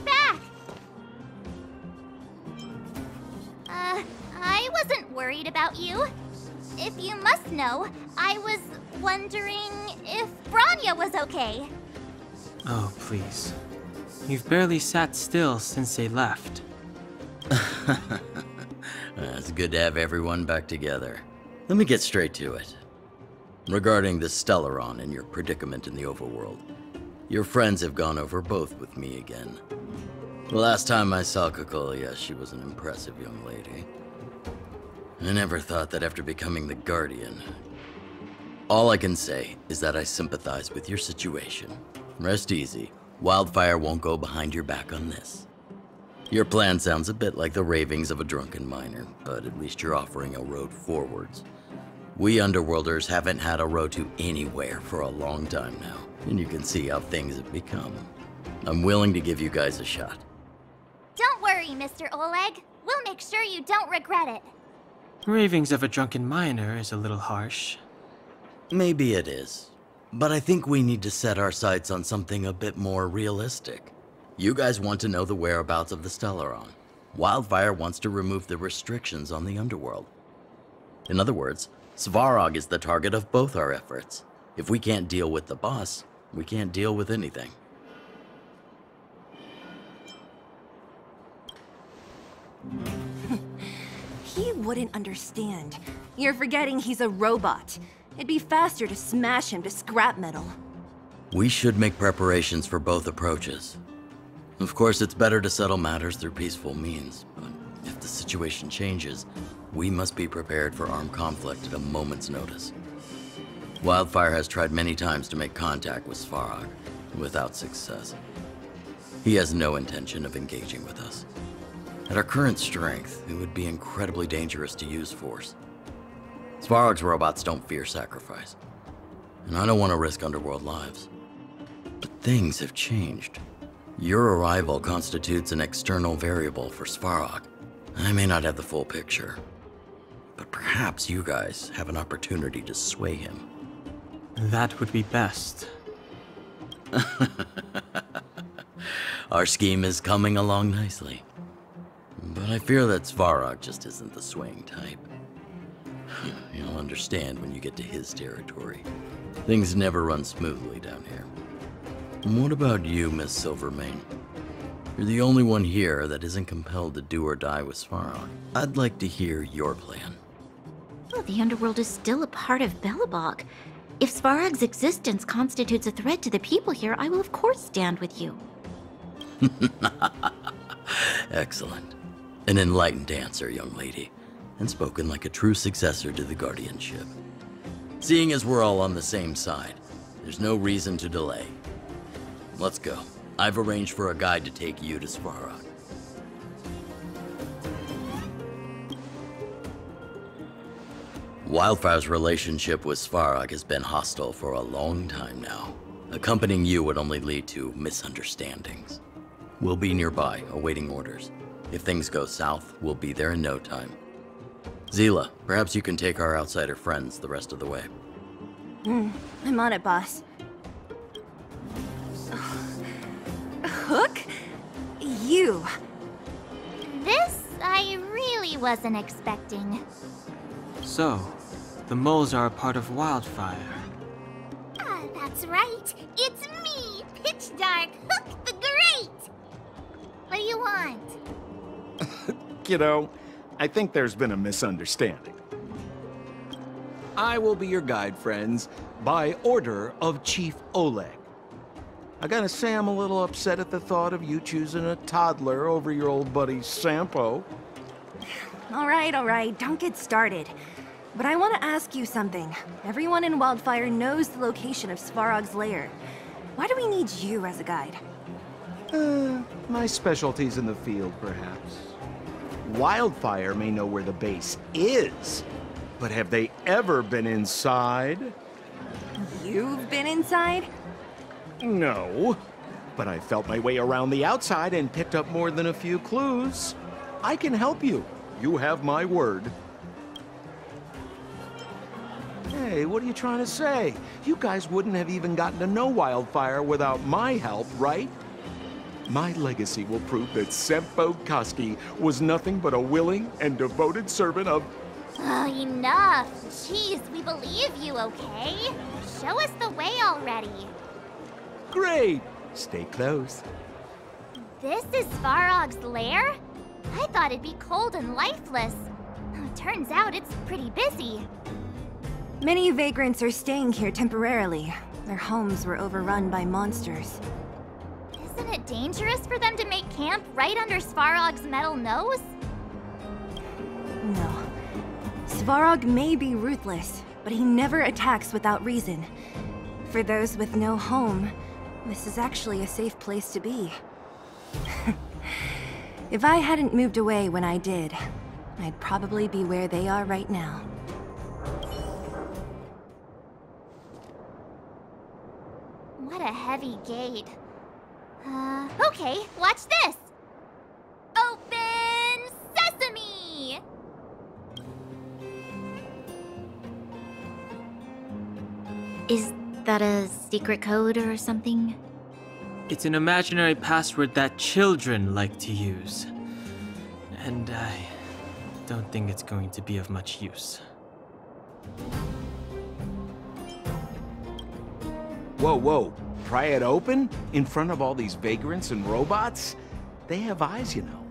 me back. I wasn't worried about you. If you must know, I was wondering if Bronya was okay. Oh, please. You've barely sat still since they left. It's good to have everyone back together. Let me get straight to it. Regarding the Stellaron and your predicament in the overworld, your friends have gone over both with me again. The last time I saw Cocolia, she was an impressive young lady. I never thought that after becoming the Guardian. All I can say is that I sympathize with your situation. Rest easy. Wildfire won't go behind your back on this. Your plan sounds a bit like the ravings of a drunken miner, but at least you're offering a road forwards. We Underworlders haven't had a road to anywhere for a long time now, and you can see how things have become. I'm willing to give you guys a shot. Don't worry, Mr. Oleg. We'll make sure you don't regret it. Ravings of a drunken miner is a little harsh. Maybe it is, but I think we need to set our sights on something a bit more realistic. You guys want to know the whereabouts of the Stellaron. Wildfire wants to remove the restrictions on the Underworld. In other words, Svarog is the target of both our efforts. If we can't deal with the boss, we can't deal with anything. He wouldn't understand. You're forgetting he's a robot. It'd be faster to smash him to scrap metal. We should make preparations for both approaches. Of course, it's better to settle matters through peaceful means, but if the situation changes, we must be prepared for armed conflict at a moment's notice. Wildfire has tried many times to make contact with Svarog, without success. He has no intention of engaging with us. At our current strength, it would be incredibly dangerous to use force. Svarog's robots don't fear sacrifice, and I don't want to risk Underworld lives. But things have changed. Your arrival constitutes an external variable for Svarog. I may not have the full picture, but perhaps you guys have an opportunity to sway him. That would be best. Our scheme is coming along nicely. But I fear that Svarog just isn't the swaying type. You'll understand when you get to his territory. Things never run smoothly down here. And what about you, Miss Silvermane? You're the only one here that isn't compelled to do or die with Svarog. I'd like to hear your plan. Well, the Underworld is still a part of Belobog. If Svarog's existence constitutes a threat to the people here, I will of course stand with you. Excellent. An enlightened answer, young lady, and spoken like a true successor to the Guardianship. Seeing as we're all on the same side, there's no reason to delay. Let's go. I've arranged for a guide to take you to Svarog. Wildfire's relationship with Svarog has been hostile for a long time now. Accompanying you would only lead to misunderstandings. We'll be nearby, awaiting orders. If things go south, we'll be there in no time. Zila, perhaps you can take our outsider friends the rest of the way. I'm on it, boss. Hook? You. This I really wasn't expecting. So, the moles are a part of Wildfire. Ah, that's right. It's me, Pitch Dark Hook the Great. What do you want? Kiddo, I think there's been a misunderstanding. I will be your guide, friends, by order of Chief Oleg. I gotta say I'm a little upset at the thought of you choosing a toddler over your old buddy Sampo. All right, don't get started. But I want to ask you something. Everyone in Wildfire knows the location of Svarog's lair. Why do we need you as a guide? My specialty's in the field, perhaps. Wildfire may know where the base is, but have they ever been inside? You've been inside? No, but I felt my way around the outside and picked up more than a few clues. I can help you. You have my word. Hey, what are you trying to say? You guys wouldn't have even gotten to know Wildfire without my help, right? My legacy will prove that Sempo Koski was nothing but a willing and devoted servant of... Oh, enough. Jeez, we believe you, okay? Show us the way already. Great! Stay close. This is Svarog's lair? I thought it'd be cold and lifeless. Turns out it's pretty busy. Many vagrants are staying here temporarily. Their homes were overrun by monsters. Isn't it dangerous for them to make camp right under Svarog's metal nose? No. Svarog may be ruthless, but he never attacks without reason. For those with no home, this is actually a safe place to be. If I hadn't moved away when I did, I'd probably be where they are right now. What a heavy gate. Okay, watch this! Open sesame! Is that a secret code or something? It's an imaginary password that children like to use. And I don't think it's going to be of much use. Whoa, whoa. Pry it open? In front of all these vagrants and robots? They have eyes, you know.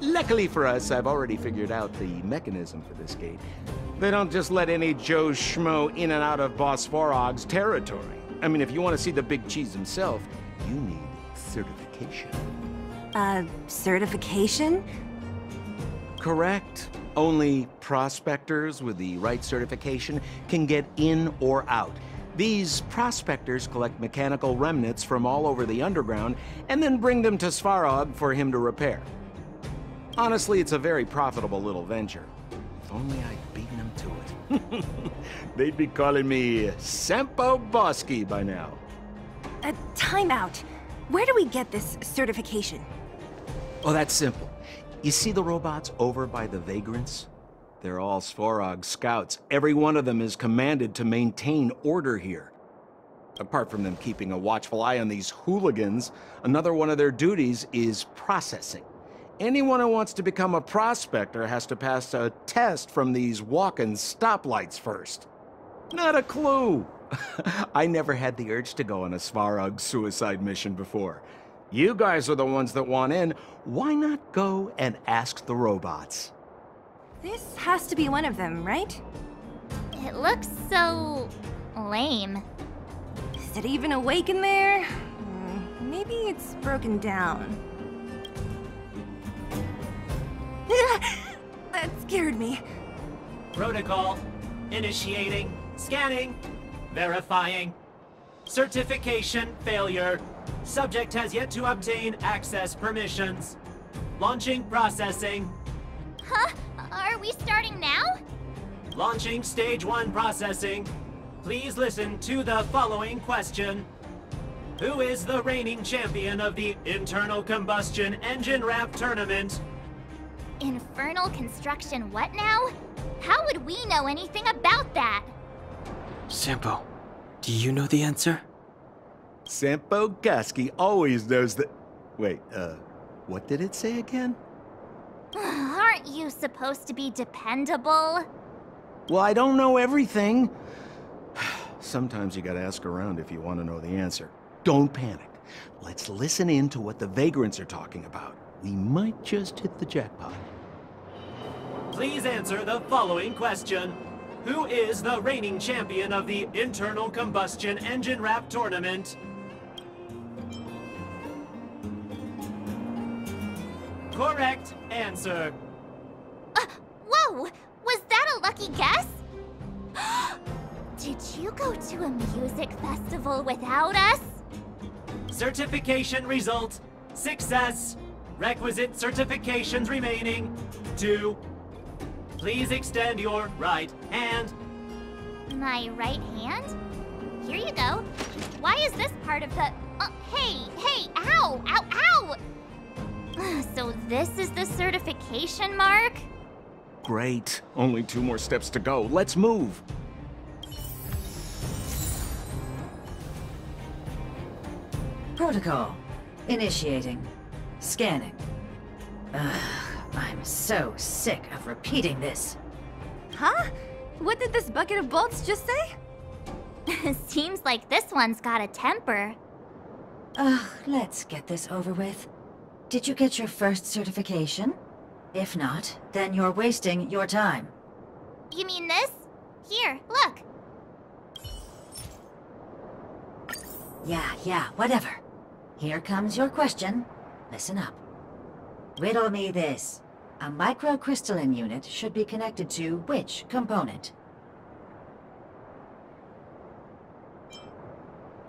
Luckily for us, I've already figured out the mechanism for this gate. They don't just let any Joe Schmo in and out of Boss Svarog's territory. I mean, if you want to see the big cheese himself, you need certification. Certification? Correct. Only prospectors with the right certification can get in or out. These prospectors collect mechanical remnants from all over the underground and then bring them to Svarog for him to repair. Honestly, it's a very profitable little venture. If only I'd beaten them to it. They'd be calling me Sempo Koski by now. Time out. Where do we get this certification? Oh, that's simple. You see the robots over by the vagrants? They're all Svarog scouts. Every one of them is commanded to maintain order here. Apart from them keeping a watchful eye on these hooligans, another one of their duties is processing. Anyone who wants to become a prospector has to pass a test from these walking stoplights first. Not a clue. I never had the urge to go on a Svarog suicide mission before. You guys are the ones that want in. Why not go and ask the robots? This has to be one of them, right? It looks so... lame. Is it even awake in there? Maybe it's broken down. That scared me. Protocol. Initiating. Scanning. Verifying. Certification failure. Subject has yet to obtain access permissions. Launching processing. Huh? Are we starting now? Launching stage 1 processing. Please listen to the following question. Who is the reigning champion of the Internal Combustion Engine Wrap Tournament? Infernal construction what now? How would we know anything about that? Sempo, do you know the answer? Sempo Koski always knows the... Wait, what did it say again? Aren't you supposed to be dependable? Well, I don't know everything. Sometimes you gotta ask around if you want to know the answer. Don't panic. Let's listen in to what the vagrants are talking about. We might just hit the jackpot. Please answer the following question. Who is the reigning champion of the Internal Combustion Engine Wrap Tournament? Correct answer. Whoa! Was that a lucky guess? Did you go to a music festival without us? Certification result. Success. Requisite certifications remaining. 2. Please extend your right hand. My right hand? Here you go. Why is this part of the... hey, ow, ow, ow! So this is the certification mark? Great. Only 2 more steps to go. Let's move. Protocol. Initiating. Scanning. Ugh, I'm so sick of repeating this. Huh? What did this bucket of bolts just say? Seems like this one's got a temper. Ugh, let's get this over with. Did you get your first certification? If not, then you're wasting your time. You mean this? Here, look. Yeah, whatever. Here comes your question. Listen up. Riddle me this. A microcrystalline unit should be connected to which component?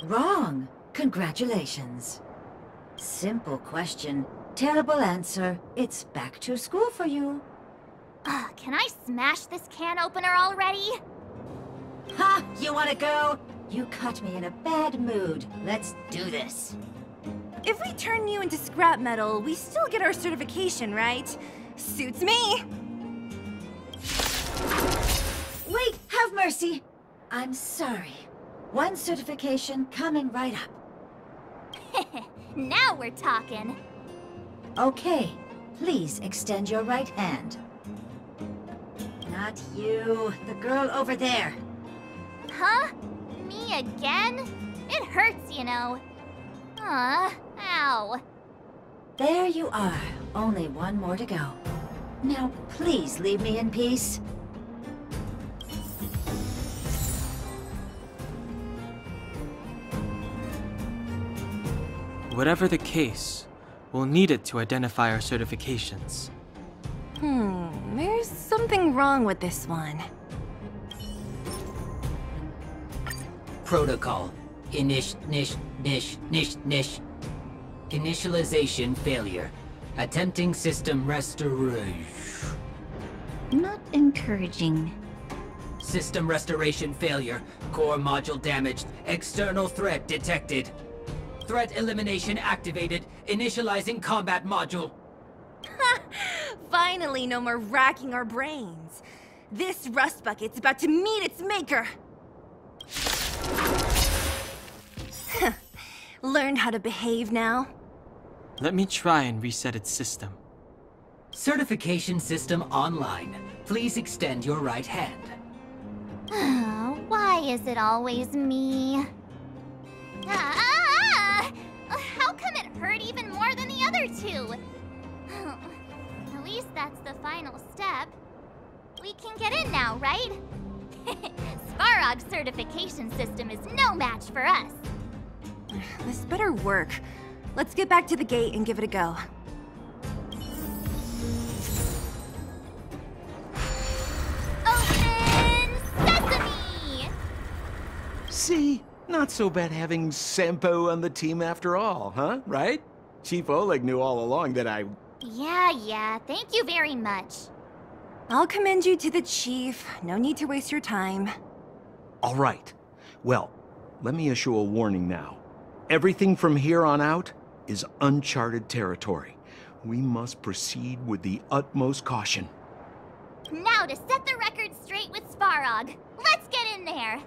Wrong. Congratulations. Simple question. Terrible answer. It's back to school for you. Can I smash this can opener already? Ha! You wanna go? You caught me in a bad mood. Let's do this. If we turn you into scrap metal, we still get our certification, right? Suits me! Wait, have mercy! I'm sorry. One certification coming right up. Now we're talking. Okay, please extend your right hand. Not you, the girl over there. Huh? Me again? It hurts, you know. Ow. There you are. Only one more to go. Now, please leave me in peace. Whatever the case, we'll need it to identify our certifications. There's something wrong with this one. Protocol. Initialization failure. Attempting system restoration. Not encouraging. System restoration failure. Core module damaged. External threat detected. Threat elimination activated. Initializing combat module. Finally, no more racking our brains. This rust bucket's about to meet its maker. Learned how to behave now? Let me try and reset its system. Certification system online. Please extend your right hand. Why is it always me? How come it hurt even more than the other two? At least that's the final step. We can get in now, right? Svarog's certification system is no match for us. This better work. Let's get back to the gate and give it a go. Open sesame! See? Not so bad having Sampo on the team after all, huh? Right? Chief Oleg knew all along that I... Yeah, thank you very much. I'll commend you to the chief. No need to waste your time. All right. Well, let me issue a warning now. Everything from here on out is uncharted territory. We must proceed with the utmost caution. Now to set the record straight with Svarog. Let's get in there.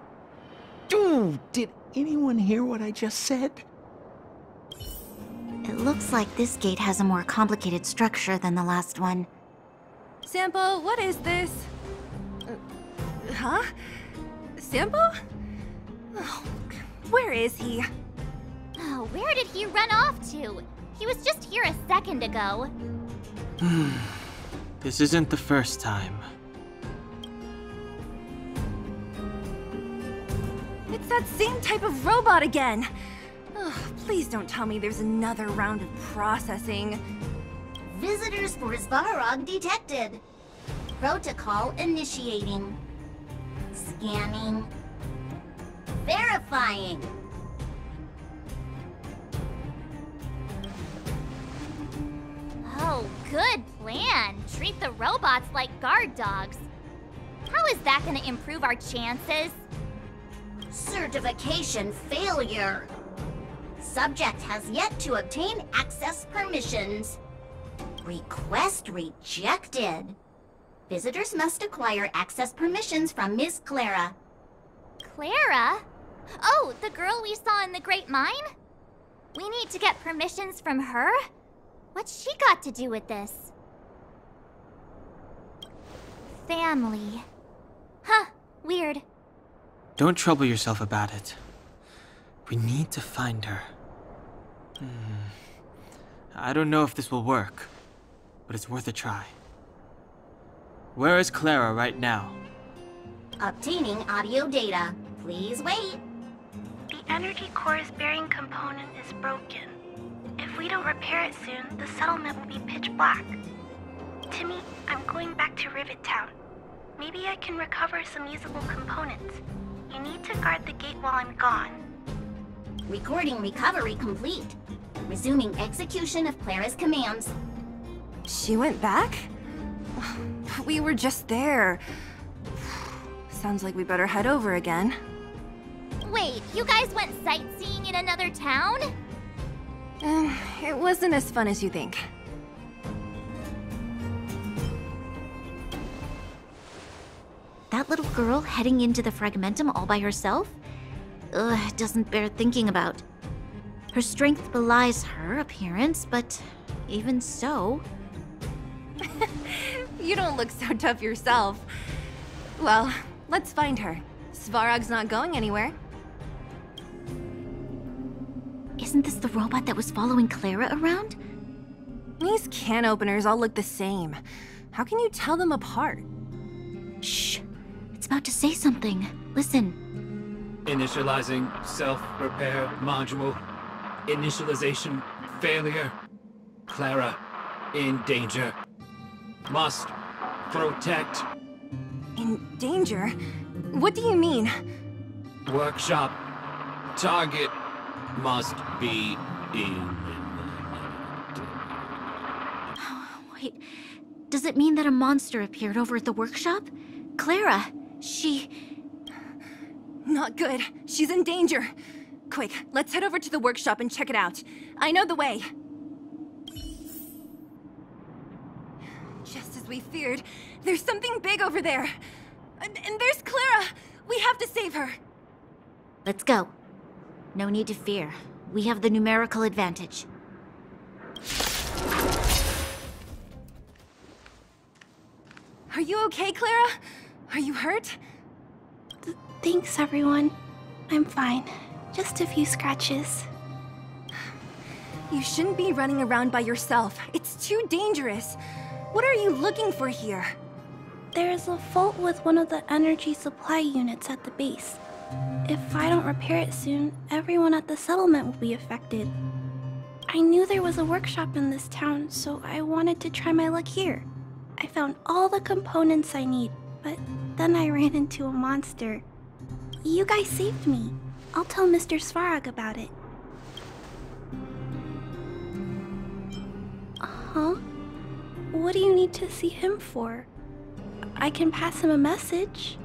Dude, did anyone hear what I just said? It looks like this gate has a more complicated structure than the last one. Sampo, what is this? Huh? Sampo? Oh, where is he? Oh, where did he run off to? He was just here a second ago. This isn't the first time. It's that same type of robot again. Ugh, please don't tell me there's another round of processing. Visitors for Svarog detected. Protocol initiating. Scanning. Verifying. Oh, good plan. Treat the robots like guard dogs. How is that gonna improve our chances? Certification failure. Subject has yet to obtain access permissions. Request rejected. Visitors must acquire access permissions from Ms. Clara. Clara? Oh, the girl we saw in the Great Mine? We need to get permissions from her? What's she got to do with this? Family. Huh, weird. Don't trouble yourself about it. We need to find her. I don't know if this will work, but it's worth a try. Where is Clara right now? Obtaining audio data. Please wait. The energy core's bearing component is broken. If we don't repair it soon, the settlement will be pitch black. Timmy, I'm going back to Rivet Town. Maybe I can recover some usable components. You need to guard the gate while I'm gone. Recording recovery complete. Resuming execution of Clara's commands. She went back? We were just there. Sounds like we better head over again. Wait, you guys went sightseeing in another town? It wasn't as fun as you think. That little girl heading into the Fragmentum all by herself? Ugh, doesn't bear thinking about. Her strength belies her appearance, but even so... You don't look so tough yourself. Well, let's find her. Svarog's not going anywhere. Isn't this the robot that was following Clara around? These can openers all look the same. How can you tell them apart? Shh. It's about to say something. Listen. Initializing self-repair module. Initialization failure. Clara in danger. Must protect. In danger? What do you mean? Workshop. Target must be eliminated. Wait, does it mean that a monster appeared over at the workshop? Clara, she... Not good. She's in danger. Quick, let's head over to the workshop and check it out. I know the way. Just as we feared, there's something big over there. And there's Clara! We have to save her! Let's go. No need to fear. We have the numerical advantage. Are you okay, Clara? Are you hurt? Thanks, everyone. I'm fine. Just a few scratches. You shouldn't be running around by yourself. It's too dangerous. What are you looking for here? There's a fault with one of the energy supply units at the base. If I don't repair it soon, everyone at the settlement will be affected. I knew there was a workshop in this town, so I wanted to try my luck here. I found all the components I need, but then I ran into a monster. You guys saved me. I'll tell Mr. Svarog about it. Huh? What do you need to see him for? I can pass him a message.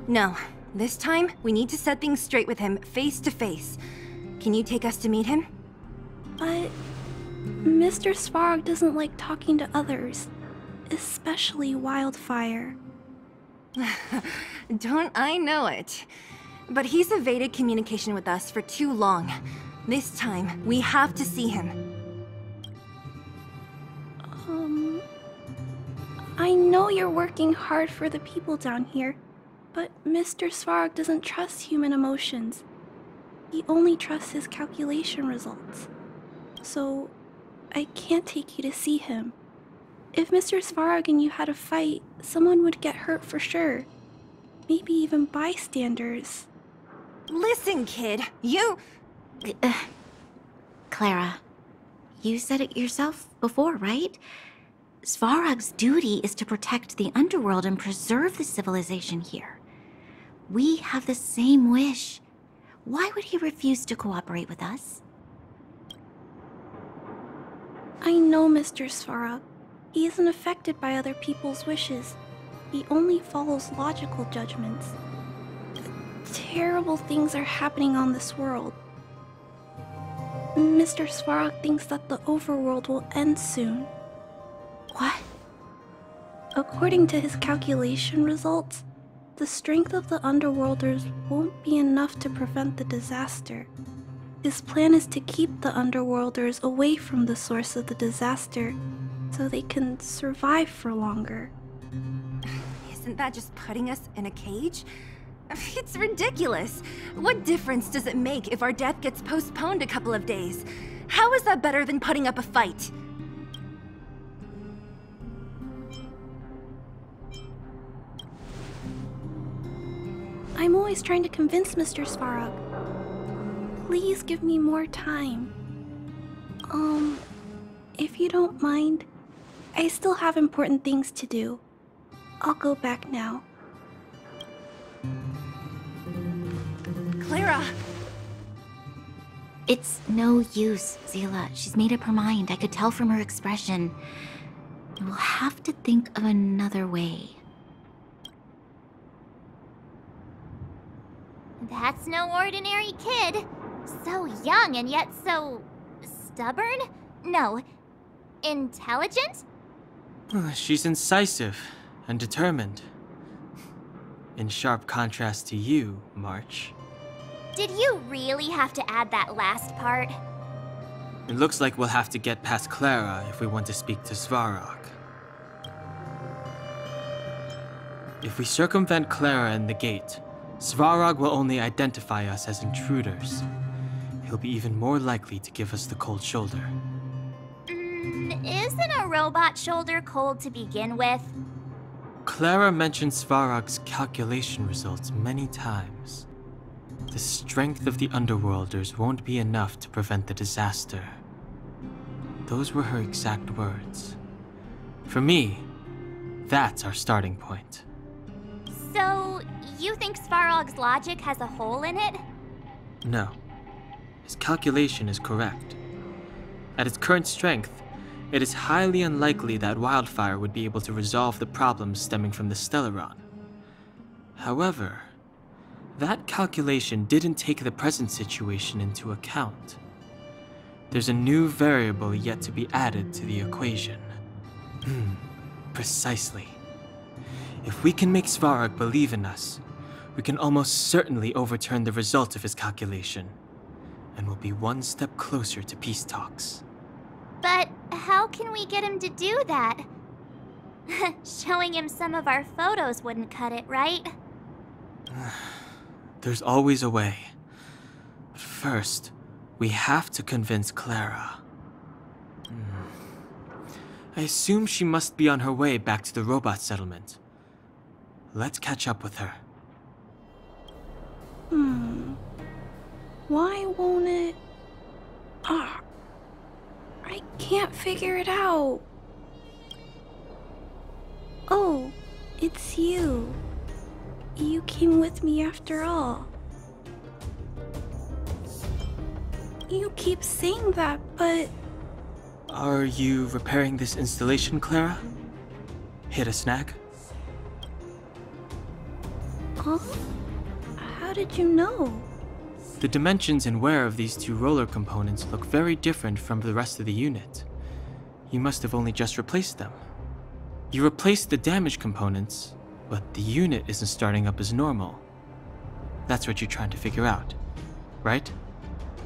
No. This time, we need to set things straight with him, face to face. Can you take us to meet him? But... Mr. Svarog doesn't like talking to others. Especially Wildfire. Don't I know it? But he's evaded communication with us for too long. This time, we have to see him. I know you're working hard for the people down here, but Mr. Svarog doesn't trust human emotions. He only trusts his calculation results. So, I can't take you to see him. If Mr. Svarog and you had a fight, someone would get hurt for sure. Maybe even bystanders. Listen, kid, you... Clara, you said it yourself before, right? Svarog's duty is to protect the underworld and preserve the civilization here. We have the same wish. Why would he refuse to cooperate with us? I know Mr. Svarog. He isn't affected by other people's wishes. He only follows logical judgments. Terrible things are happening on this world. Mr. Svarog thinks that the overworld will end soon. What? According to his calculation results, the strength of the Underworlders won't be enough to prevent the disaster. His plan is to keep the Underworlders away from the source of the disaster, so they can survive for longer. Isn't that just putting us in a cage? It's ridiculous. What difference does it make if our death gets postponed a couple of days? How is that better than putting up a fight? I'm always trying to convince Mr. Svarog. Please give me more time. If you don't mind, I still have important things to do. I'll go back now. Clara! It's no use, Seele. She's made up her mind. I could tell from her expression. We'll have to think of another way. That's no ordinary kid. So young and yet so... stubborn? No. Intelligent? She's incisive and determined. In sharp contrast to you, March. Did you really have to add that last part? It looks like we'll have to get past Clara if we want to speak to Svarog. If we circumvent Clara and the gate, Svarog will only identify us as intruders. He'll be even more likely to give us the cold shoulder. Isn't a robot shoulder cold to begin with? Clara mentioned Svarog's calculation results many times. The strength of the Underworlders won't be enough to prevent the disaster. Those were her exact words. For me, that's our starting point. So, you think Svarog's logic has a hole in it? No. His calculation is correct. At its current strength, it is highly unlikely that Wildfire would be able to resolve the problems stemming from the Stellaron. However, that calculation didn't take the present situation into account. There's a new variable yet to be added to the equation. Precisely. If we can make Svarog believe in us, we can almost certainly overturn the result of his calculation, and we'll be one step closer to peace talks. But how can we get him to do that? Showing him some of our photos wouldn't cut it, right? There's always a way. But first, we have to convince Clara. I assume she must be on her way back to the robot settlement. Let's catch up with her. Why won't it... I can't figure it out. Oh, it's you. You came with me after all. You keep saying that, but... Are you repairing this installation, Clara? Hit a snag? Huh? How did you know? The dimensions and wear of these two roller components look very different from the rest of the unit. You must have only just replaced them. You replaced the damaged components, but the unit isn't starting up as normal. That's what you're trying to figure out, right?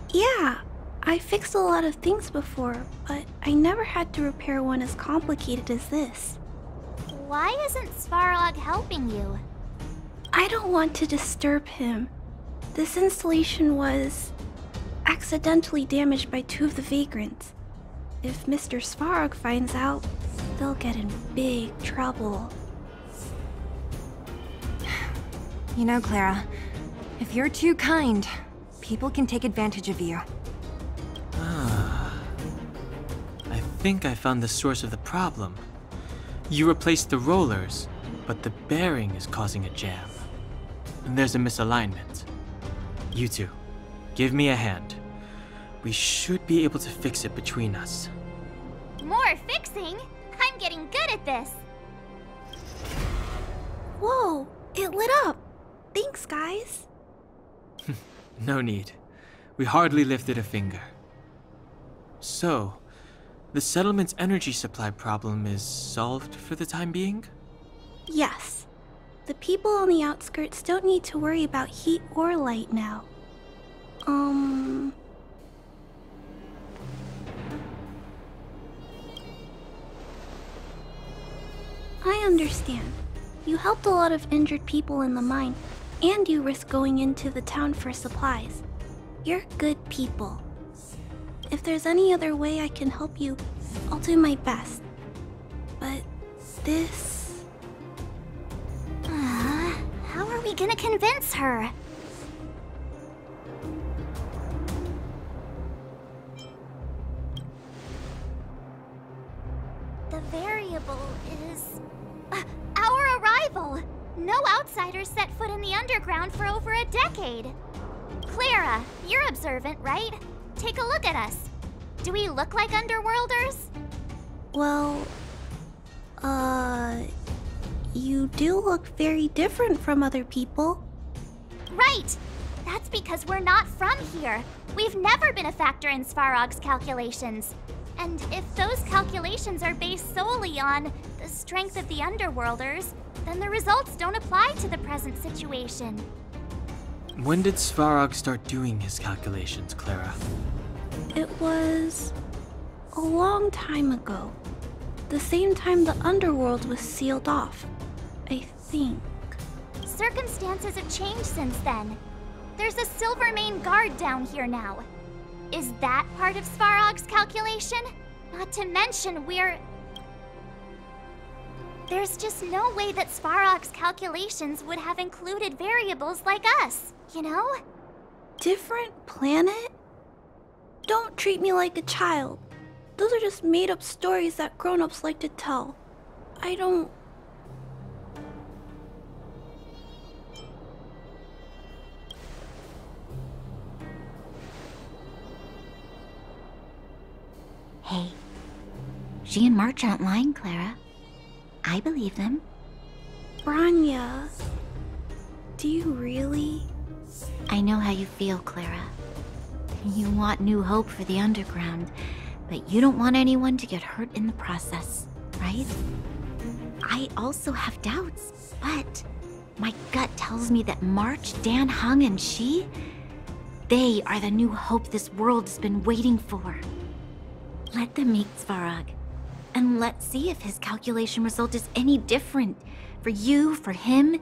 Yeah, I fixed a lot of things before, but I never had to repair one as complicated as this. Why isn't Svarog helping you? I don't want to disturb him. This installation was accidentally damaged by two of the vagrants. If Mr. Svarog finds out, they'll get in big trouble. You know, Clara, if you're too kind, people can take advantage of you. I think I found the source of the problem. You replaced the rollers, but the bearing is causing a jam. And there's a misalignment. You two, give me a hand. We should be able to fix it between us. More fixing? I'm getting good at this. Whoa, it lit up. Thanks, guys. No need. We hardly lifted a finger. So, the settlement's energy supply problem is solved for the time being? Yes. The people on the outskirts don't need to worry about heat or light now. understand. You helped a lot of injured people in the mine, and you risked going into the town for supplies. You're good people. If there's any other way I can help you, I'll do my best. But this... How are we gonna convince her? The variable is... our arrival! No outsiders set foot in the underground for over a decade. Clara, you're observant, right? Take a look at us. Do we look like underworlders? Well, you do look very different from other people. Right! That's because we're not from here. We've never been a factor in Svarog's calculations. And if those calculations are based solely on the strength of the Underworlders, then the results don't apply to the present situation. When did Svarog start doing his calculations, Clara? It was a long time ago. The same time the Underworld was sealed off, I think. Circumstances have changed since then. There's a Silvermane guard down here now. Is that part of Svarog's calculation? Not to mention there's just no way that Svarog's calculations would have included variables like us, you know? Different planet? Don't treat me like a child. Those are just made-up stories that grown-ups like to tell. I don't... Hey, she and March aren't lying, Clara. I believe them. Bronya, do you really? I know how you feel, Clara. You want new hope for the underground, but you don't want anyone to get hurt in the process, right? I also have doubts, but my gut tells me that March, Dan Heng, and she, they are the new hope this world's been waiting for. Let them meet Svarog, and let's see if his calculation result is any different. For you, for him,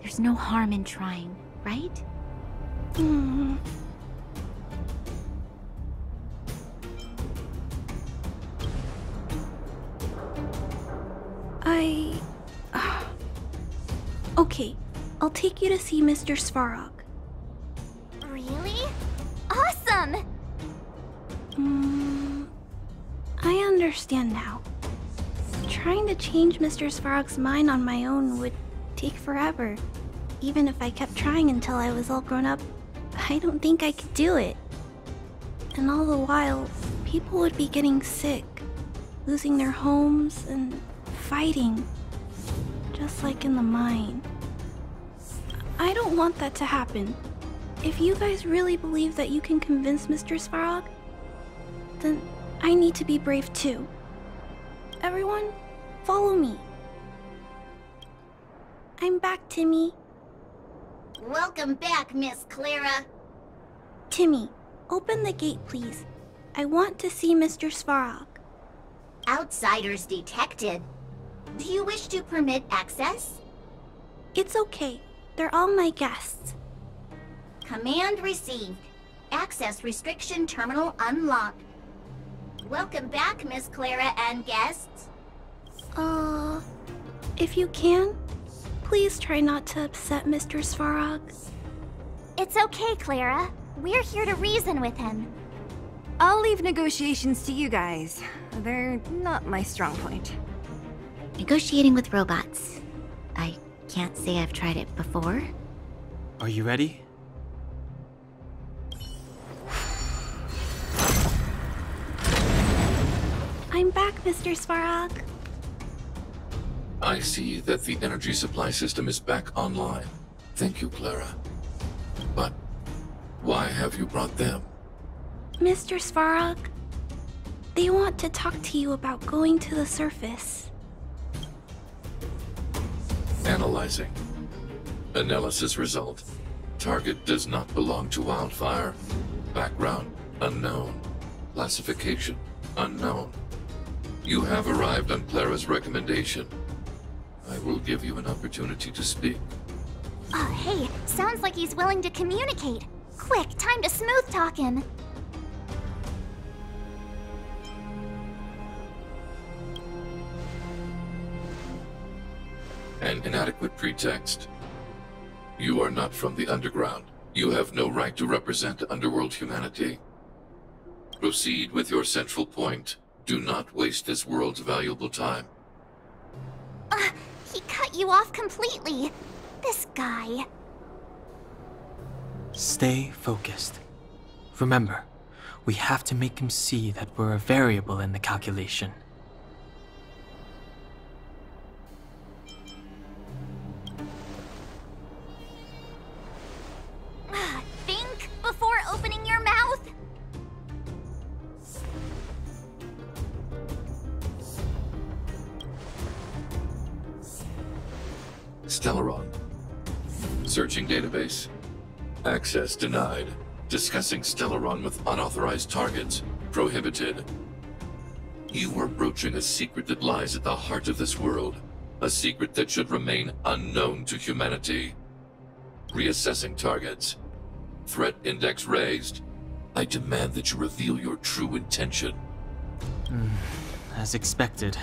there's no harm in trying, right? Okay, I'll take you to see Mr. Svarog. Really? Awesome! I understand now. Trying to change Mr. Svarog's mind on my own would take forever. Even if I kept trying until I was all grown up, I don't think I could do it. And all the while, people would be getting sick, losing their homes, and fighting. Just like in the mine. I don't want that to happen. If you guys really believe that you can convince Mr. Svarog, then I need to be brave too. Everyone, follow me. I'm back, Timmy. Welcome back, Miss Clara. Timmy, open the gate, please. I want to see Mr. Svarog. Outsiders detected. Do you wish to permit access? It's okay. They're all my guests. Command received. Access restriction terminal unlocked. Welcome back, Miss Clara and guests. If you can, please try not to upset Mr. Svarog. It's okay, Clara. We're here to reason with him. I'll leave negotiations to you guys. They're not my strong point. Negotiating with robots. I can't say I've tried it before. Are you ready? I'm back, Mr. Svarog. I see that the energy supply system is back online. Thank you, Clara. But why have you brought them? Mr. Svarog, they want to talk to you about going to the surface. Analyzing. Analysis result. Target does not belong to Wildfire. Background unknown. Classification unknown. You have arrived on Clara's recommendation. I will give you an opportunity to speak. Oh, hey, sounds like he's willing to communicate. Quick, time to smooth talk him. An inadequate pretext. You are not from the underground. You have no right to represent underworld humanity. Proceed with your central point. Do not waste this world's valuable time. He cut you off completely. This guy. Stay focused. Remember, we have to make him see that we're a variable in the calculation. Think before opening your mouth. Stellaron. Searching database. Access denied. Discussing Stellaron with unauthorized targets. Prohibited. You are broaching a secret that lies at the heart of this world. A secret that should remain unknown to humanity. Reassessing targets. Threat index raised. I demand that you reveal your true intention. As expected.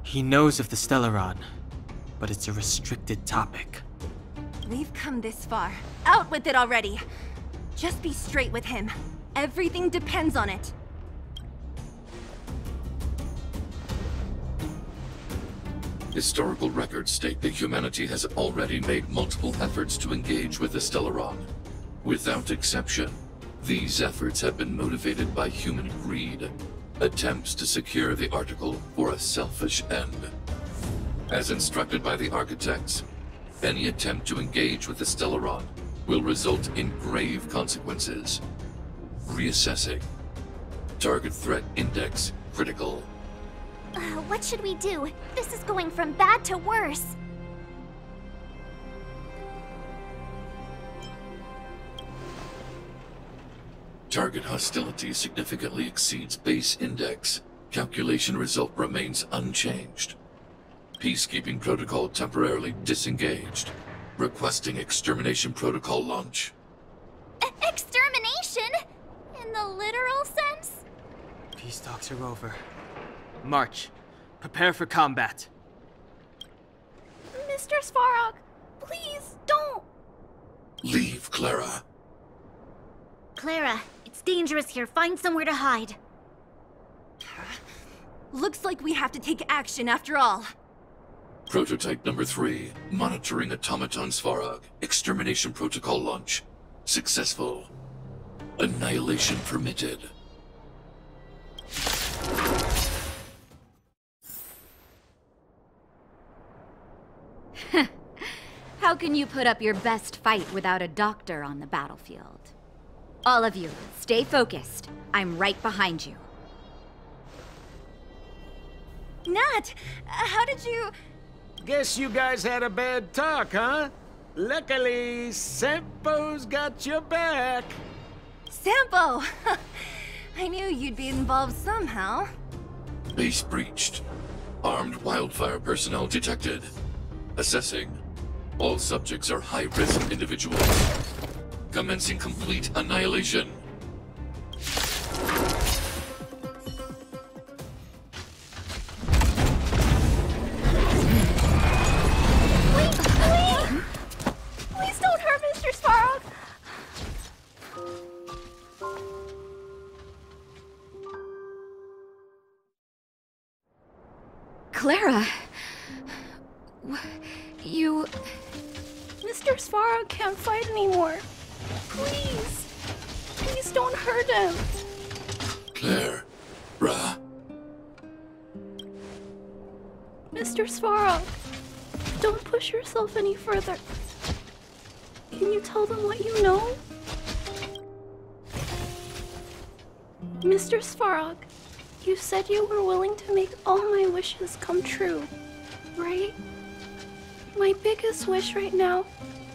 He knows of the Stellaron, but it's a restricted topic. We've come this far. Out with it already. Just be straight with him. Everything depends on it. Historical records state that humanity has already made multiple efforts to engage with the Stellaron. Without exception, these efforts have been motivated by human greed, attempts to secure the article for a selfish end. As instructed by the architects, any attempt to engage with the Stellaron will result in grave consequences. Reassessing. Target threat index critical. What should we do? This is going from bad to worse. Target hostility significantly exceeds base index. Calculation result remains unchanged. Peacekeeping protocol temporarily disengaged. Requesting extermination protocol launch. Extermination? In the literal sense? Peace talks are over. March. Prepare for combat. Mr. Svarog, please don't. Leave, Clara. Clara, it's dangerous here. Find somewhere to hide. Looks like we have to take action after all. Prototype number 3. Monitoring automaton Svarog. Extermination protocol launch. Successful. Annihilation permitted. How can you put up your best fight without a doctor on the battlefield? All of you, stay focused. I'm right behind you. Nat, how did you... Guess you guys had a bad talk, huh? Luckily, Sampo's got your back. Sampo! I knew you'd be involved somehow. Base breached. Armed wildfire personnel detected. Assessing. All subjects are high-risk individuals. Commencing complete annihilation. Please don't hurt Mr. Svarog. Clara... You... Mr. Svarog can't fight anymore. Please. Please don't hurt him. Clara. Mr. Svarog, don't push yourself any further. Can you tell them what you know? Mr. Svarog, you said you were willing to make all my wishes come true, right? My biggest wish right now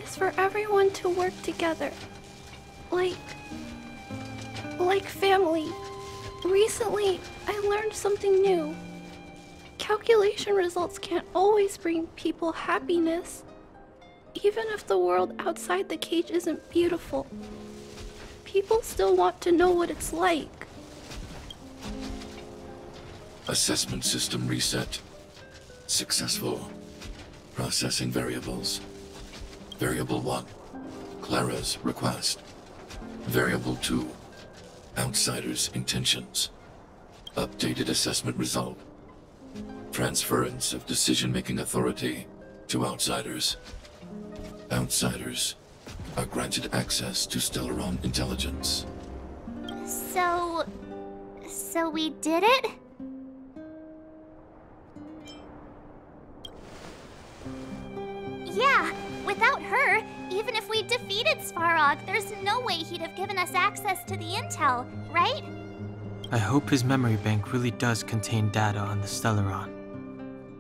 is for everyone to work together. Like family. Recently, I learned something new. Calculation results can't always bring people happiness. Even if the world outside the cage isn't beautiful, people still want to know what it's like. Assessment system reset. Successful. Processing variables. Variable 1. Clara's request. Variable 2. Outsider's intentions. Updated assessment result. Transference of decision-making authority to outsiders. Outsiders are granted access to Stellaron intelligence. So we did it? Yeah, without her, even if we defeated Svarog, there's no way he'd have given us access to the intel, right? I hope his memory bank really does contain data on the Stellaron.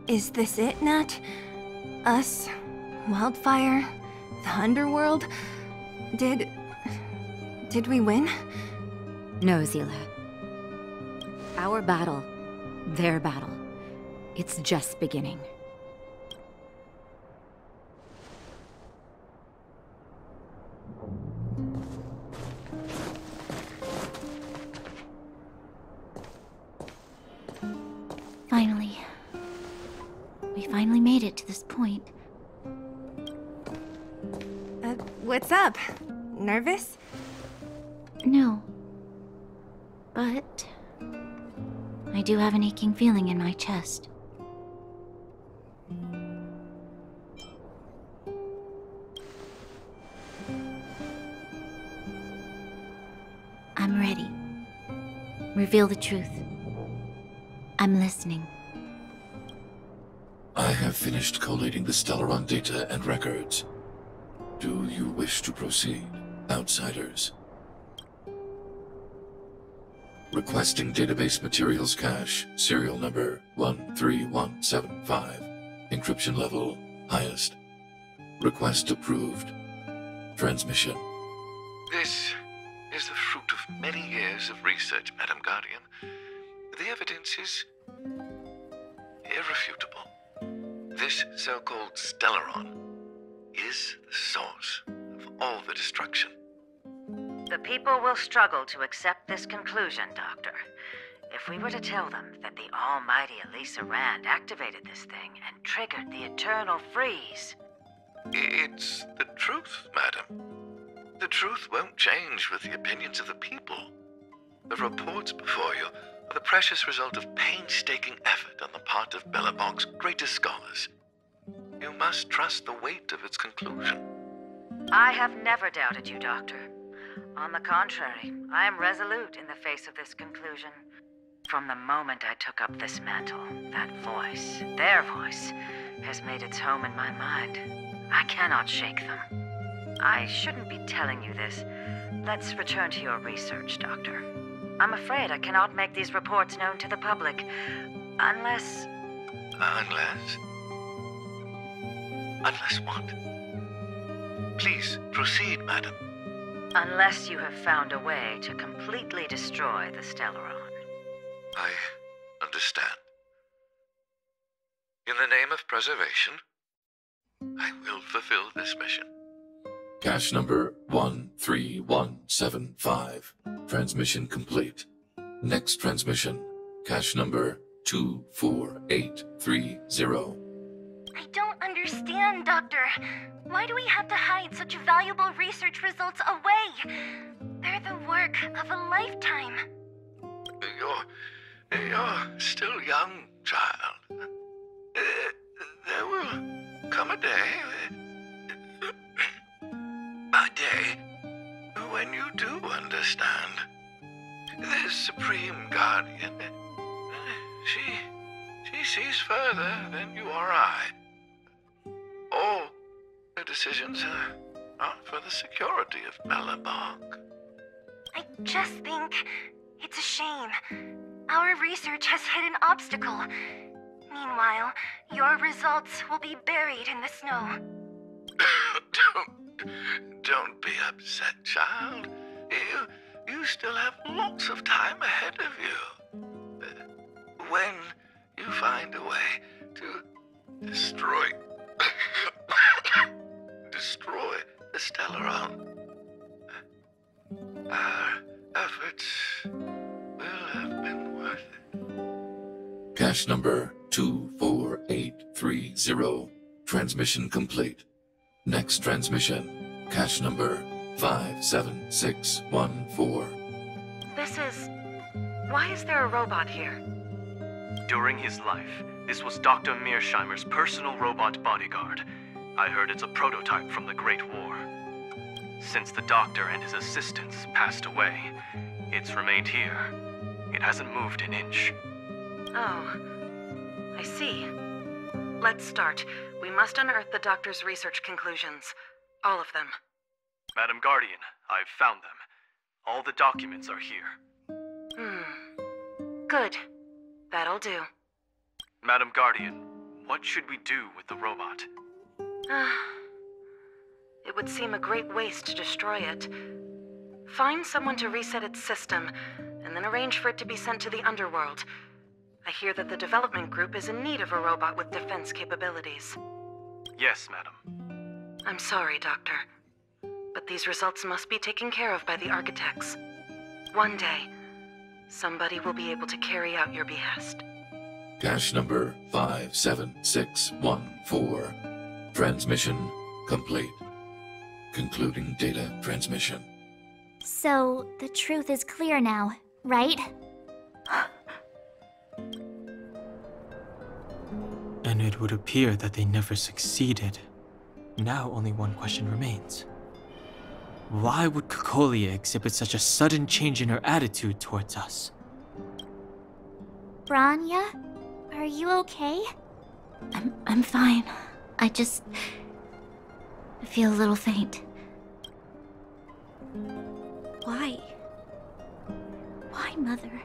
Is this it, Nat? Us? Wildfire? The Underworld? Did we win? No, Zila. Our battle, their battle, it's just beginning. Finally. We finally made it to this point. What's up? Nervous? No. But I do have an aching feeling in my chest. I'm ready. Reveal the truth. I'm listening. I have finished collating the Stellaron data and records. Do you wish to proceed, outsiders? Requesting database materials cache, serial number 13175. Encryption level, highest. Request approved. Transmission. This is the fruit of many years of research, Madam Guardian. The evidence is irrefutable. This so-called Stellaron is the source of all the destruction. The people will struggle to accept this conclusion, Doctor. If we were to tell them that the almighty Elisa Rand activated this thing and triggered the eternal freeze. It's the truth, madam. The truth won't change with the opinions of the people. The reports before you are the precious result of painstaking effort on the part of Belobog's greatest scholars. You must trust the weight of its conclusion. I have never doubted you, Doctor. On the contrary, I am resolute in the face of this conclusion. From the moment I took up this mantle, that voice, their voice, has made its home in my mind. I cannot shake them. I shouldn't be telling you this. Let's return to your research, Doctor. I'm afraid I cannot make these reports known to the public, unless... Unless what? Please, proceed, madam. Unless you have found a way to completely destroy the Stellaron. I understand. In the name of preservation, I will fulfill this mission. Cache number 13175. Transmission complete. Next transmission. Cache number 24830. I don't understand, Doctor. Why do we have to hide such valuable research results away? They're the work of a lifetime. You're still young, child. There will come a day when you do understand. This Supreme Guardian, she sees further than you or I. All the decisions are for the security of Belobog. I just think it's a shame. Our research has hit an obstacle. Meanwhile, your results will be buried in the snow. Don't be upset, child. You still have lots of time ahead of you. When you find a way to destroy the Stellaron, our efforts will have been worth it. Cache number 24830. Transmission complete. Next transmission. Cache number 57614. This is... Why is there a robot here? During his life, this was Dr. Mearsheimer's personal robot bodyguard. I heard it's a prototype from the Great War. Since the doctor and his assistants passed away, it's remained here. It hasn't moved an inch. Oh, I see. Let's start. We must unearth the doctor's research conclusions. All of them. Madam Guardian, I've found them. All the documents are here. Good. That'll do. Madam Guardian, what should we do with the robot? It would seem a great waste to destroy it. Find someone to reset its system, and then arrange for it to be sent to the underworld. I hear that the development group is in need of a robot with defense capabilities. Yes, madam. I'm sorry, Doctor, but these results must be taken care of by the architects. One day, somebody will be able to carry out your behest. Cache number 57614. Transmission complete. Concluding data transmission. So, the truth is clear now, right? And it would appear that they never succeeded. Now only one question remains. Why would Cocolia exhibit such a sudden change in her attitude towards us? Bronya? Are you okay? I'm fine. I feel a little faint. Why? Why, Mother?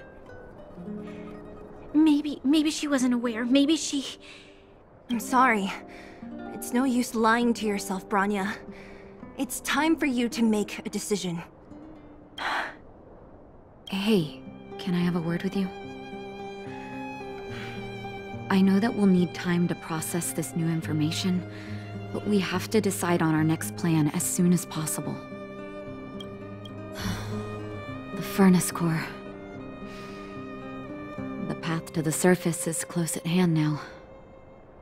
Maybe she wasn't aware. Maybe she... I'm sorry. It's no use lying to yourself, Bronya. It's time for you to make a decision. Hey, can I have a word with you? I know that we'll need time to process this new information, but we have to decide on our next plan as soon as possible. The furnace core. The path to the surface is close at hand now.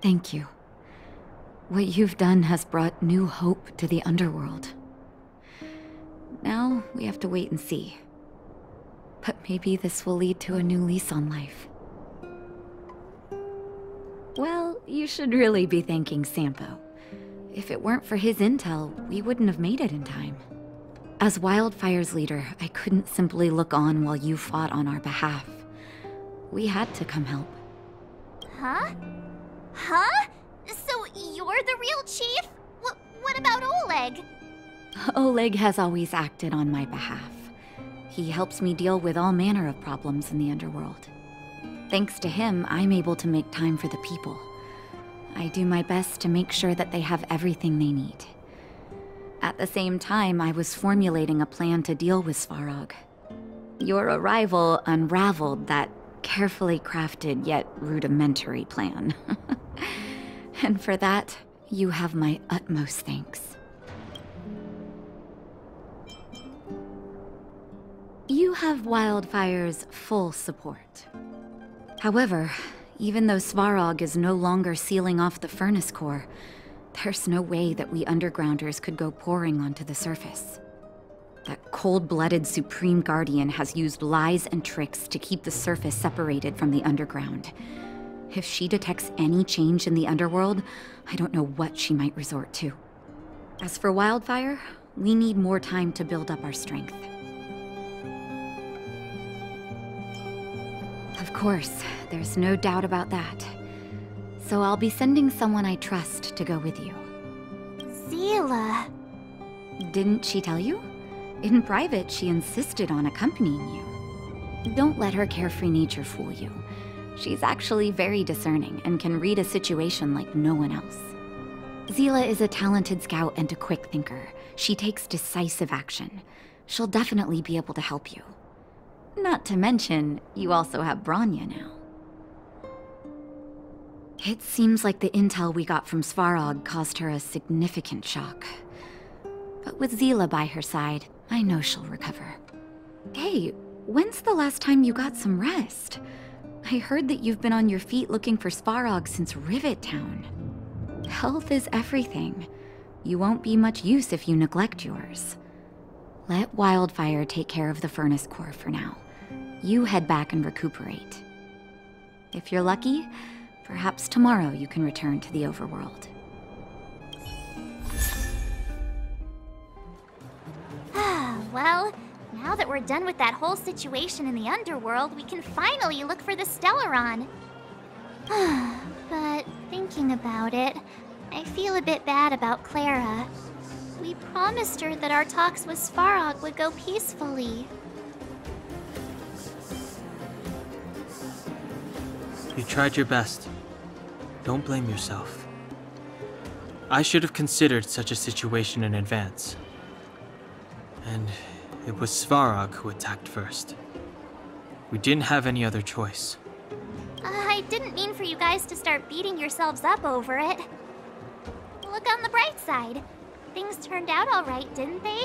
Thank you. What you've done has brought new hope to the underworld. Now, we have to wait and see. But maybe this will lead to a new lease on life. Well, you should really be thanking Sampo. If it weren't for his intel, we wouldn't have made it in time. As Wildfire's leader, I couldn't simply look on while you fought on our behalf. We had to come help. Huh? Huh? So you're the real chief? What about Oleg? Oleg has always acted on my behalf. He helps me deal with all manner of problems in the underworld. Thanks to him, I'm able to make time for the people. I do my best to make sure that they have everything they need. At the same time, I was formulating a plan to deal with Svarog. Your arrival unraveled that carefully crafted yet rudimentary plan. And for that, you have my utmost thanks. You have Wildfire's full support. However, even though Svarog is no longer sealing off the furnace core, there's no way that we undergrounders could go pouring onto the surface. That cold-blooded Supreme Guardian has used lies and tricks to keep the surface separated from the underground. If she detects any change in the underworld, I don't know what she might resort to. As for Wildfire, we need more time to build up our strength. Of course, there's no doubt about that. So I'll be sending someone I trust to go with you. Seele. Didn't she tell you? In private, she insisted on accompanying you. Don't let her carefree nature fool you. She's actually very discerning and can read a situation like no one else. Seele is a talented scout and a quick thinker. She takes decisive action. She'll definitely be able to help you. Not to mention, you also have Bronya now. It seems like the intel we got from Svarog caused her a significant shock. But with Seele by her side, I know she'll recover. Hey, when's the last time you got some rest? I heard that you've been on your feet looking for Svarog since Rivet Town. Health is everything. You won't be much use if you neglect yours. Let Wildfire take care of the furnace core for now. You head back and recuperate. If you're lucky, perhaps tomorrow you can return to the overworld. Well, now that we're done with that whole situation in the underworld, we can finally look for the Stellaron. But thinking about it, I feel a bit bad about Clara. We promised her that our talks with Svarog would go peacefully. You tried your best. Don't blame yourself. I should have considered such a situation in advance. And it was Svarog who attacked first. We didn't have any other choice. I didn't mean for you guys to start beating yourselves up over it. Look on the bright side. Things turned out all right, didn't they?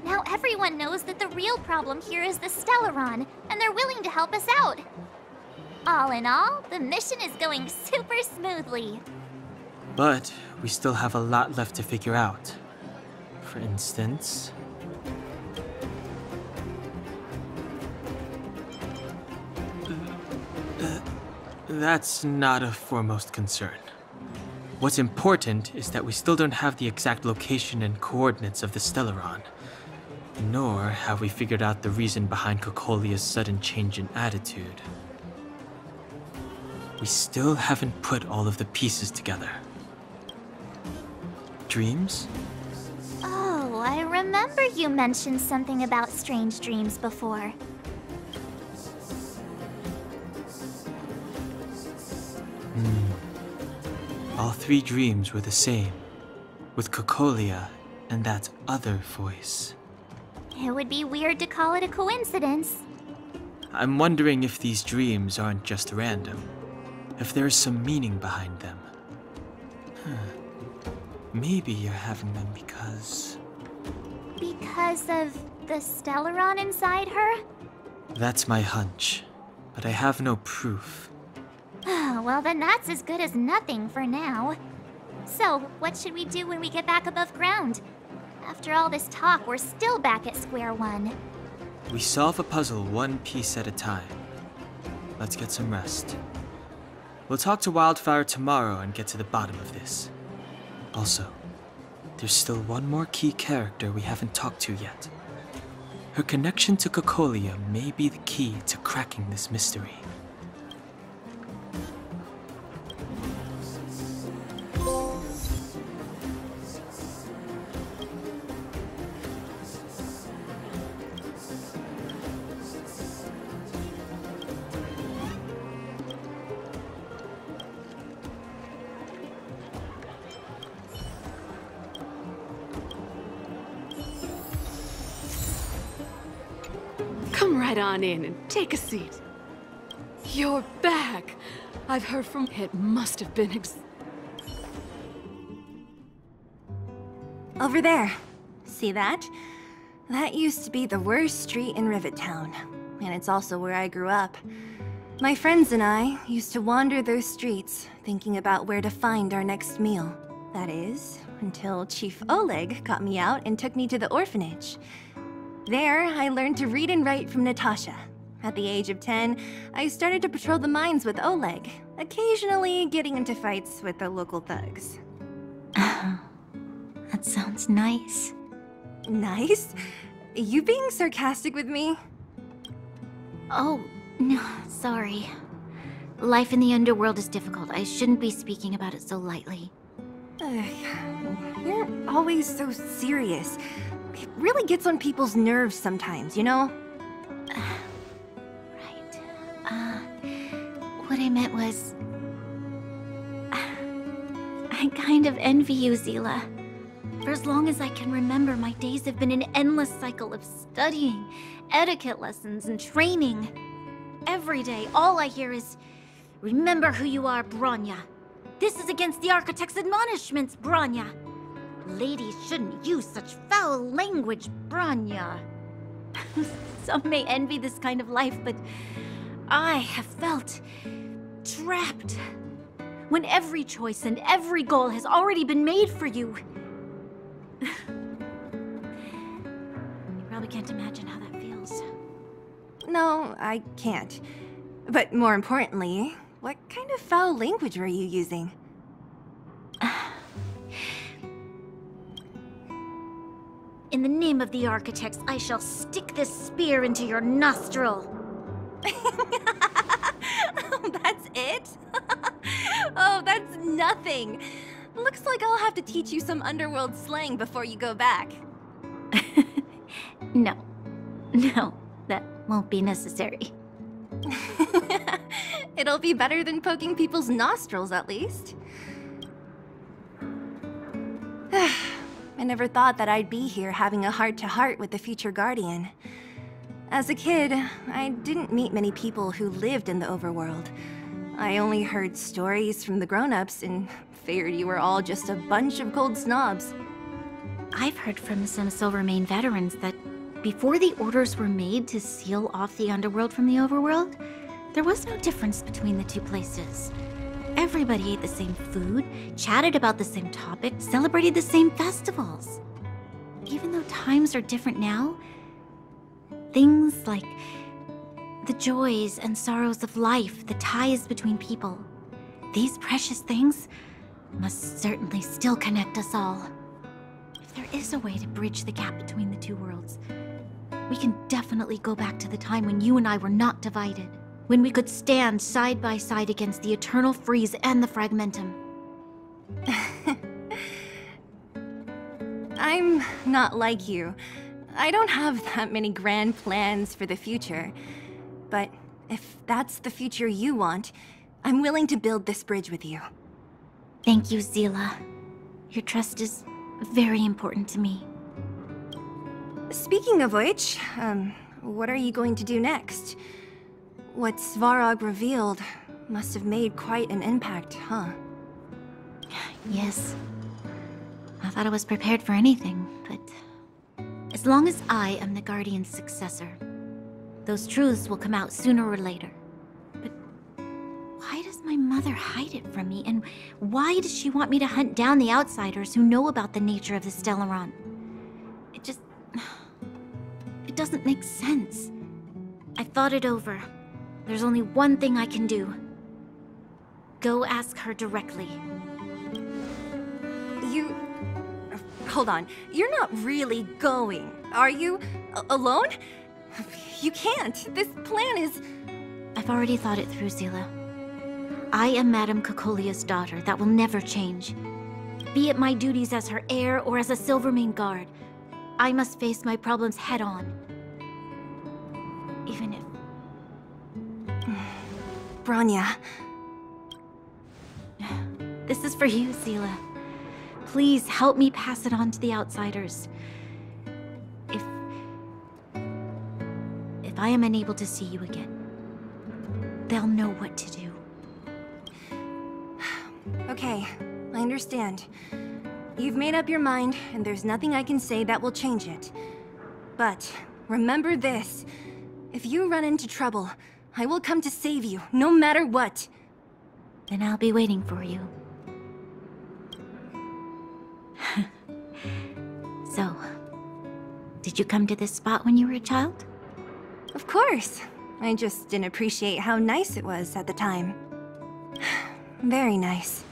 Now everyone knows that the real problem here is the Stellaron, and they're willing to help us out. All in all, the mission is going super smoothly. But we still have a lot left to figure out. For instance... That's not a foremost concern. What's important is that we still don't have the exact location and coordinates of the Stellaron. Nor have we figured out the reason behind Cocolia's sudden change in attitude. We still haven't put all of the pieces together. Dreams? Oh, I remember you mentioned something about strange dreams before. All three dreams were the same, with Cocolia and that other voice. It would be weird to call it a coincidence. I'm wondering if these dreams aren't just random, if there's some meaning behind them. Maybe you're having them because... Because of the Stellaron inside her? That's my hunch, but I have no proof. Well, then that's as good as nothing for now. So, what should we do when we get back above ground? After all this talk, we're still back at square one. We solve a puzzle one piece at a time. Let's get some rest. We'll talk to Wildfire tomorrow and get to the bottom of this. Also, there's still one more key character we haven't talked to yet. Her connection to Cocolia may be the key to cracking this mystery. Come right on in and take a seat. You're back. I've heard from... It must have been Over there. See that? That used to be the worst street in Rivet Town. And it's also where I grew up. My friends and I used to wander those streets, thinking about where to find our next meal. That is, until Chief Oleg got me out and took me to the orphanage. There, I learned to read and write from Natasha. At the age of 10, I started to patrol the mines with Oleg, occasionally getting into fights with the local thugs. That sounds nice. Nice? You being sarcastic with me? Oh, no, sorry. Life in the underworld is difficult. I shouldn't be speaking about it so lightly. You're always so serious. It really gets on people's nerves sometimes, you know? What I meant was... I kind of envy you, Seele. For as long as I can remember, my days have been an endless cycle of studying, etiquette lessons, and training. Every day, all I hear is, "Remember who you are, Bronya. This is against the Architect's admonishments, Bronya. Ladies shouldn't use such foul language, Bronya. Some may envy this kind of life, but I have felt trapped. When every choice and every goal has already been made for you. You probably can't imagine how that feels. No, I can't. But more importantly, what kind of foul language were you using? In the name of the Architects, I shall stick this spear into your nostril. Oh, that's it? Oh, that's nothing. Looks like I'll have to teach you some underworld slang before you go back. No, that won't be necessary. It'll be better than poking people's nostrils, at least. I never thought that I'd be here having a heart-to-heart with the future Guardian. As a kid, I didn't meet many people who lived in the overworld. I only heard stories from the grown-ups and figured you were all just a bunch of cold snobs. I've heard from some Silvermane veterans that before the orders were made to seal off the underworld from the overworld, there was no difference between the two places. Everybody ate the same food, chatted about the same topics, celebrated the same festivals. Even though times are different now, things like the joys and sorrows of life, the ties between people, these precious things must certainly still connect us all. If there is a way to bridge the gap between the two worlds, we can definitely go back to the time when you and I were not divided, when we could stand side by side against the Eternal Freeze and the Fragmentum. I'm not like you. I don't have that many grand plans for the future. But if that's the future you want, I'm willing to build this bridge with you. Thank you, Seele. Your trust is very important to me. Speaking of which, what are you going to do next? What Svarog revealed must have made quite an impact, huh? Yes. I thought I was prepared for anything, but as long as I am the Guardian's successor, those truths will come out sooner or later. But why does my mother hide it from me? And why does she want me to hunt down the outsiders who know about the nature of the Stellaron? It doesn't make sense. I thought it over. There's only one thing I can do. Go ask her directly. Hold on. You're not really going, are you? Alone? You can't. This plan is... I've already thought it through, Seele. I am Madame Cocolia's daughter. That will never change. Be it my duties as her heir or as a Silvermane guard, I must face my problems head-on. Even if... Bronya. This is for you, Seele. Please help me pass it on to the outsiders. If I am unable to see you again, they'll know what to do. Okay, I understand. You've made up your mind, and there's nothing I can say that will change it. But remember this. If you run into trouble, I will come to save you, no matter what. Then I'll be waiting for you. So, did you come to this spot when you were a child? Of course. I just didn't appreciate how nice it was at the time. Very nice.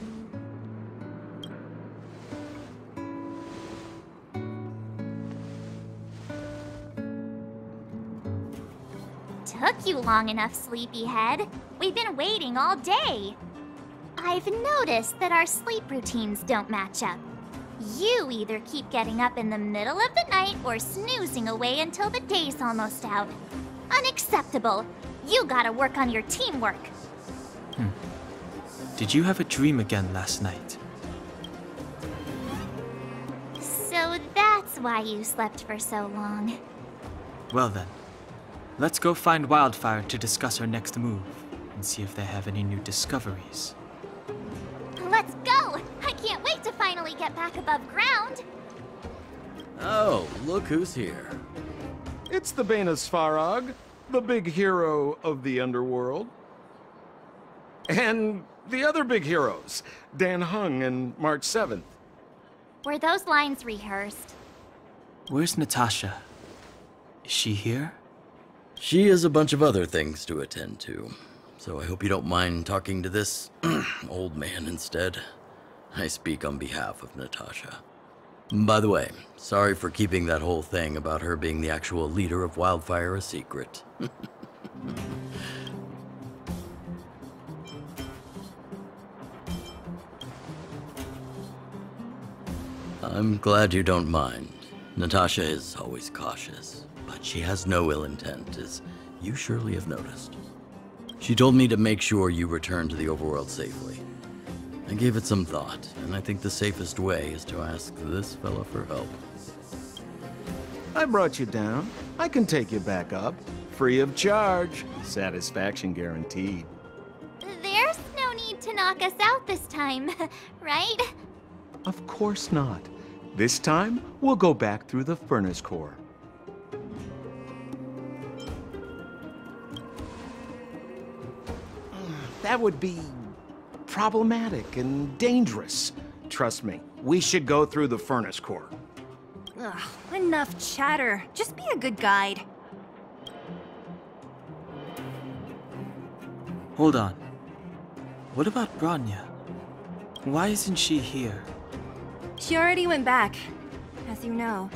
Took you long enough, sleepyhead. We've been waiting all day. I've noticed that our sleep routines don't match up. You either keep getting up in the middle of the night or snoozing away until the day's almost out. Unacceptable. You gotta work on your teamwork. Did you have a dream again last night? So that's why you slept for so long. Well then, let's go find Wildfire to discuss our next move and see if they have any new discoveries. Let's to finally get back above ground. Oh, look who's here. It's the Bane of Svarog, the big hero of the underworld. And the other big heroes, Dan Heng and March 7th. Were those lines rehearsed? Where's Natasha? Is she here? She has a bunch of other things to attend to, so I hope you don't mind talking to this old man instead. I speak on behalf of Natasha. By the way, sorry for keeping that whole thing about her being the actual leader of Wildfire a secret. I'm glad you don't mind. Natasha is always cautious, but she has no ill intent, as you surely have noticed. She told me to make sure you return to the overworld safely. I gave it some thought, and I think the safest way is to ask this fella for help. I brought you down. I can take you back up. Free of charge. Satisfaction guaranteed. There's no need to knock us out this time, right? Of course not. This time, we'll go back through the furnace core. That would be problematic and dangerous. Trust me, we should go through the furnace core. Ugh, enough chatter. Just be a good guide. Hold on. What about Bronya? Why isn't she here? She already went back. As you know,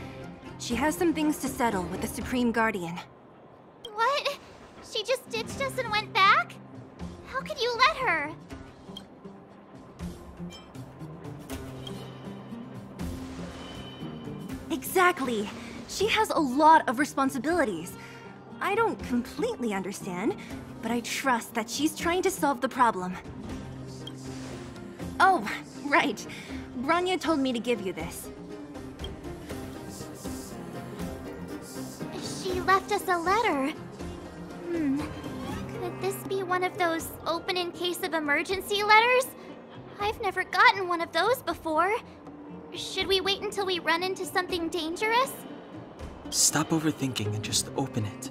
she has some things to settle with the Supreme Guardian. What? She just ditched us and went back? How could you let her? Exactly. She has a lot of responsibilities. I don't completely understand, but I trust that she's trying to solve the problem. Oh, right. Bronya told me to give you this. She left us a letter. Could this be one of those open in case of emergency letters? I've never gotten one of those before. Should we wait until we run into something dangerous? Stop overthinking and just open it.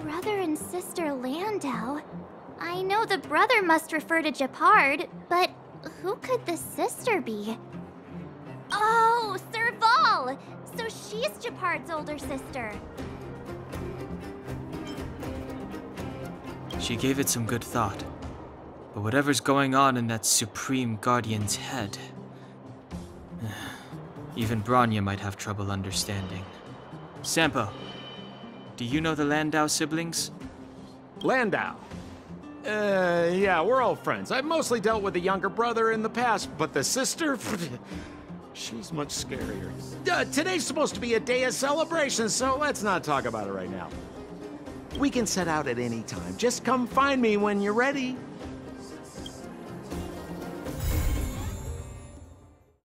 Brother and sister Landau. I know the brother must refer to Gepard, but who could the sister be? Oh, Serval! So she's Gepard's older sister. She gave it some good thought. But whatever's going on in that Supreme Guardian's head, even Bronya might have trouble understanding. Sampo, do you know the Landau siblings? Landau? Yeah, we're all friends. I've mostly dealt with the younger brother in the past, but the sister? She's much scarier. Today's supposed to be a day of celebration, so let's not talk about it right now. We can set out at any time. Just come find me when you're ready.